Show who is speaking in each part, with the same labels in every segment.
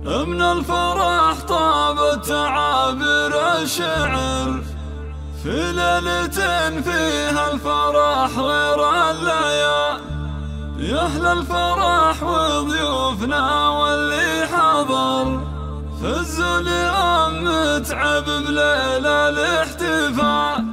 Speaker 1: من الفرح طابت تعابير الشعر في ليلة فيها الفرح غير الليال. يا أهل الفرح وضيوفنا واللي حضر فزوا اليوم متعب بليلة الاحتفال.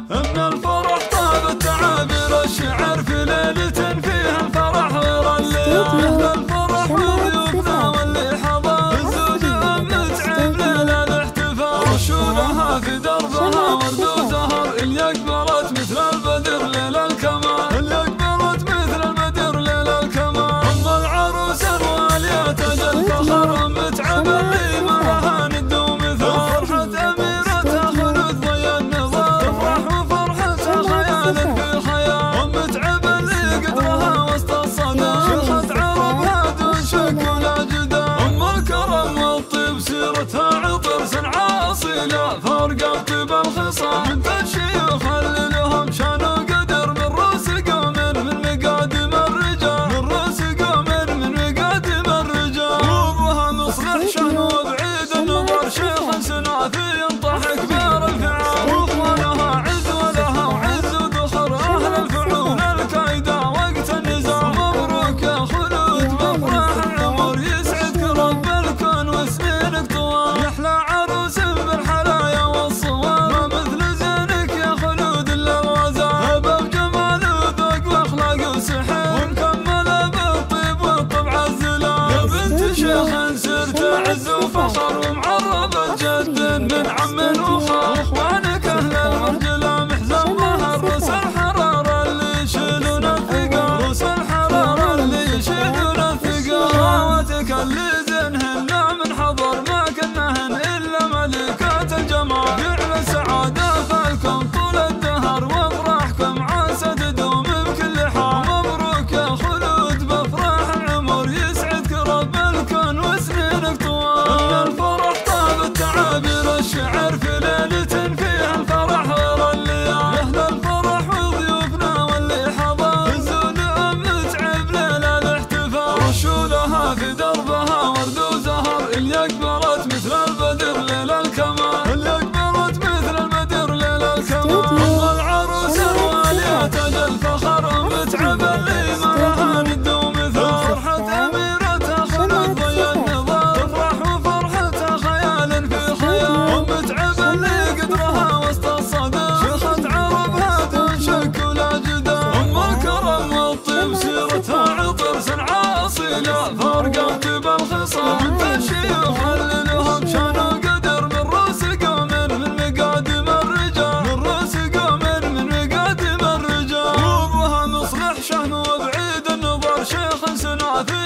Speaker 1: من الفرح طابت تعابير الشعر في ليلة فيها الفرح غير الليال. يا أهل الفرح وضيوفنا واللي حضر فزوا اليوم متعب بليلة الاحتفال. رشولها في دربها ورد وزهر اللي أقبلت مثل البدر ليل الكمال. اللي أقبلت مثل البدر ليل الكمال. أم العروس الوالية تجل فخر متعب اللي معها ند ومثال. فرحة أميرتها خلود ضي النظر تفرح وفرحتها خيال في خيال. أم متعب اللي قدرها وسط الصدى شيخة عربها دون شك ولا جدال. أم الكرم والطيب سيرتها عطر سنعة أصيلة فارقة بطيب الخصال. من الشيوخ اللي لهم شان وقدر من رؤوس قوم من مقادم الرجال. من رؤوس قوم من مقادم الرجال. وابوها مصلح شان وبعيد النظر شيخ سنافي ينطح كبار الفعال. واخوانها عز ولها وعز ودخر اهل الفعول الكايدة وقت النزال. مبروك يا خلود بفرح العمر يسعدك رب الكون وسنينك طوال. يحلى عروس بالحلايا والصوال ما مثل زينك يا خلود الا الغزال. هبه بجمال وذوق واخلاق وسحر ومكمله بالطيب والطبع الزلال. يا بنت شيخ سرت عز وفخر ومعربة جد من عم وخال. اخوانك اهل المرجله محزن ظهر روس الحراره اللي يشيلون الثقال. روس الحراره اللي يشيلون الثقال. خواتك اللي زينهن من حضر ما كنهن الا ملكات الجمال. فعل السعاده فالكم طول الدهر وافراحكم عسى تدوم بكل حال. مبروك يا خلود بفرح العمر يسعدك رب الكون وسنينك طوال. من الفرح طابت تعابير الشعر في ليلة فيها الفرح غير الليال. يا أهل الفرح وضيوفنا واللي حضر فزوا اليوم متعب ليلة الاحتفال. رشولها في دربها ورد وزهر اللي أقبلت مثل البدر ليل الكمال. اللي أقبلت مثل البدر ليل الكمال. أم العروس الوالية تجل فخر متعب اللي معها ند ومثال. فرحة أميرتها خلود ضي النظر تفرح وفرحتها خيال في خيال. أم متعب اللي قدرها وسط الصدى شيخة عربها دون شك ولا جدال. أم الكرم والطيب سيرتها عطر سنعة أصيلة فارقة بطيب الخصال. من الشيوخ اللي لهم شان وقدر من رؤوس قوم من مقادم الرجال. من رؤوس قوم من مقادم الرجال. وابوها مصلح شان وبعيد النظر شيخ سنافي